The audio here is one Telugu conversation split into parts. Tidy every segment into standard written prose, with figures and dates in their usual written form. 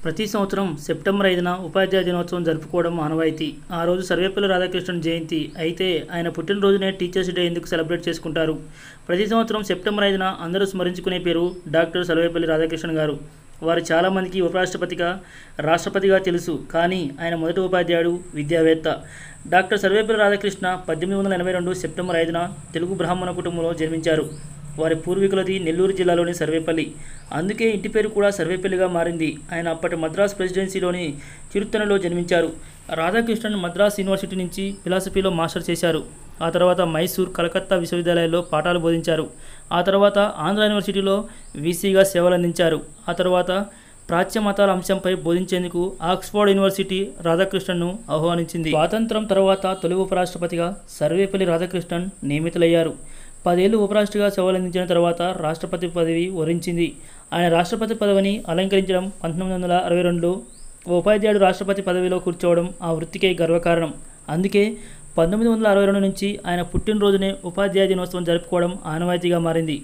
ప్రతి సంవత్సరం సెప్టెంబర్ 5న ఉపాధ్యాయ దినోత్సవం జరుపుకోవడం ఆనవాయితీ. ఆ రోజు సర్వేపల్లి రాధాకృష్ణన్ జయంతి. అయితే ఆయన పుట్టినరోజునే టీచర్స్ డే ఎందుకు సెలబ్రేట్ చేసుకుంటారు? ప్రతి సంవత్సరం సెప్టెంబర్ 5న అందరూ స్మరించుకునే పేరు డాక్టర్ సర్వేపల్లి రాధాకృష్ణన్ గారు. వారు చాలామందికి ఉపరాష్ట్రపతిగా, రాష్ట్రపతిగా తెలుసు. కానీ ఆయన మొదటి ఉపాధ్యాయుడు, విద్యావేత్త. డాక్టర్ సర్వేపల్లి రాధాకృష్ణ 1882 సెప్టెంబర్ 5న తెలుగు బ్రాహ్మణ కుటుంబంలో జన్మించారు. వారి పూర్వీకులది నెల్లూరు జిల్లాలోని సర్వేపల్లి. అందుకే ఇంటి పేరు కూడా సర్వేపల్లిగా మారింది. ఆయన అప్పటి మద్రాస్ ప్రెసిడెన్సీలోని చిరుత్తణలో జన్మించారు. రాధాకృష్ణన్ మద్రాస్ యూనివర్సిటీ నుంచి ఫిలాసఫీలో మాస్టర్ చేశారు. ఆ తర్వాత మైసూర్, కలకత్తా విశ్వవిద్యాలయాల్లో పాఠాలు బోధించారు. ఆ తర్వాత ఆంధ్ర యూనివర్సిటీలో వీసీగా సేవలందించారు. ఆ తర్వాత ప్రాచ్య మతాల అంశంపై బోధించేందుకు ఆక్స్ఫర్డ్ యూనివర్సిటీ రాధాకృష్ణన్ను ఆహ్వానించింది. స్వాతంత్రం తర్వాత తొలి ఉపరాష్ట్రపతిగా సర్వేపల్లి రాధాకృష్ణన్ నియమితులయ్యారు. 10 ఏళ్లు ఉపరాష్ట్రపతిగా సేవలందించిన తర్వాత రాష్ట్రపతి పదవి వరించింది. ఆయన రాష్ట్రపతి పదవిని అలంకరించడం 1962లో ఉపాధ్యాయుడు రాష్ట్రపతి పదవిలో కూర్చోవడం ఆ వృత్తికే గర్వకారణం. అందుకే 1962 నుంచి ఆయన పుట్టినరోజునే ఉపాధ్యాయ దినోత్సవం జరుపుకోవడం ఆనవాయితీగా మారింది.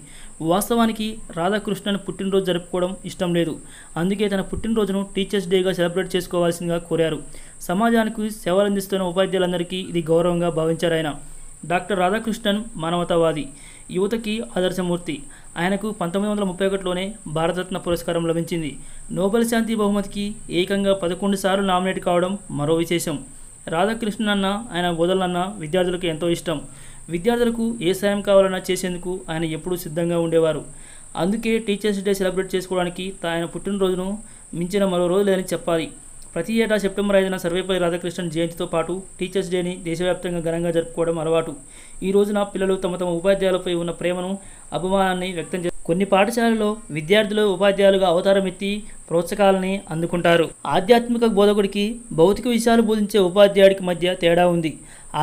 వాస్తవానికి రాధాకృష్ణన్ పుట్టినరోజు జరుపుకోవడం ఇష్టం లేదు. అందుకే తన పుట్టినరోజును టీచర్స్ డేగా సెలబ్రేట్ చేసుకోవాల్సిందిగా కోరారు. సమాజానికి సేవలందిస్తున్న ఉపాధ్యాయులందరికీ ఇది గౌరవంగా భావించారు ఆయన. డాక్టర్ రాధాకృష్ణన్ మానవతావాది, యువతకి ఆదర్శమూర్తి. ఆయనకు 1931లోనే భారతరత్న పురస్కారం లభించింది. నోబెల్ శాంతి బహుమతికి ఏకంగా 11 సార్లు నామినేట్ కావడం మరో విశేషం. రాధాకృష్ణన్ అన్న, ఆయన బోధనలన్న విద్యార్థులకు ఎంతో ఇష్టం. విద్యార్థులకు ఏ సాయం కావాలన్నా చేసేందుకు ఆయన ఎప్పుడూ సిద్ధంగా ఉండేవారు. అందుకే టీచర్స్ డే సెలబ్రేట్ చేసుకోవడానికి ఆయన పుట్టినరోజును మించిన మరో రోజు లేదని చెప్పాలి. ప్రతి ఏటా సెప్టెంబర్ 5న సర్వేపల్లి రాధాకృష్ణన్ జయంతితో పాటు టీచర్స్ డేని దేశవ్యాప్తంగా ఘనంగా జరుపుకోవడం అలవాటు. ఈ రోజున పిల్లలు తమ ఉపాధ్యాయులపై ఉన్న ప్రేమను, అభిమానాన్ని వ్యక్తం చేస్తారు. కొన్ని పాఠశాలల్లో విద్యార్థులు ఉపాధ్యాయులుగా అవతారం ఎత్తి ప్రోత్సాహాలని అందుకుంటారు. ఆధ్యాత్మిక బోధకుడికి భౌతిక విషయాలు బోధించే ఉపాధ్యాయుడికి మధ్య తేడా ఉంది.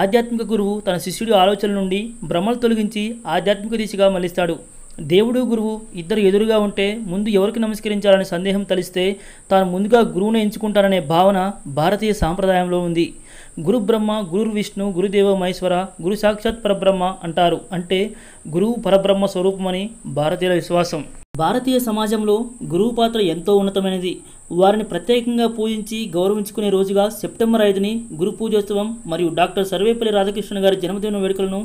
ఆధ్యాత్మిక గురువు తన శిష్యుడి ఆలోచనల నుండి భ్రమలు తొలగించి ఆధ్యాత్మిక దిశగా మళ్లిస్తాడు. దేవుడు, గురువు ఇద్దరు ఎదురుగా ఉంటే ముందు ఎవరికి నమస్కరించాలనే సందేహం తలిస్తే తాను ముందుగా గురువును ఎంచుకుంటాననే భావన భారతీయ సాంప్రదాయంలో ఉంది. గురు బ్రహ్మ, గురు విష్ణు, గురుదేవ మహేశ్వర, గురు సాక్షాత్ పరబ్రహ్మ అంటారు. అంటే గురువు పరబ్రహ్మ స్వరూపమని భారతీయుల విశ్వాసం. భారతీయ సమాజంలో గురువు పాత్ర ఎంతో ఉన్నతమైనది. వారిని ప్రత్యేకంగా పూజించి గౌరవించుకునే రోజుగా సెప్టెంబర్ 5ని గురు పూజోత్సవం మరియు డాక్టర్ సర్వేపల్లి రాధాకృష్ణన్ గారి జన్మదిన వేడుకలను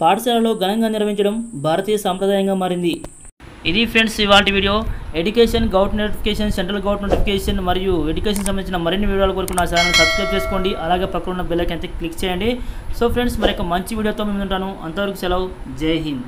పాఠశాలలో ఘనంగా నిర్వహించడం భారతీయ సాంప్రదాయంగా మారింది. ఇది ఫ్రెండ్స్ ఇవాల్టి video. Education, government notification, central government notification మరియు ఎడ్యుకేషన్ సంబంధించిన మరిన్ని వీడియోల కొరకు నా ఛానల్ సబ్స్క్రైబ్ చేసుకోండి. అలాగే పక్కన ఉన్న బెల్ ఐకాన్ క్లిక్ చేయండి. సో ఫ్రెండ్స్, మరొక మంచి వీడియోతో మేము ఉంటాను. అంతవరకు సెలవు. జై హింద్.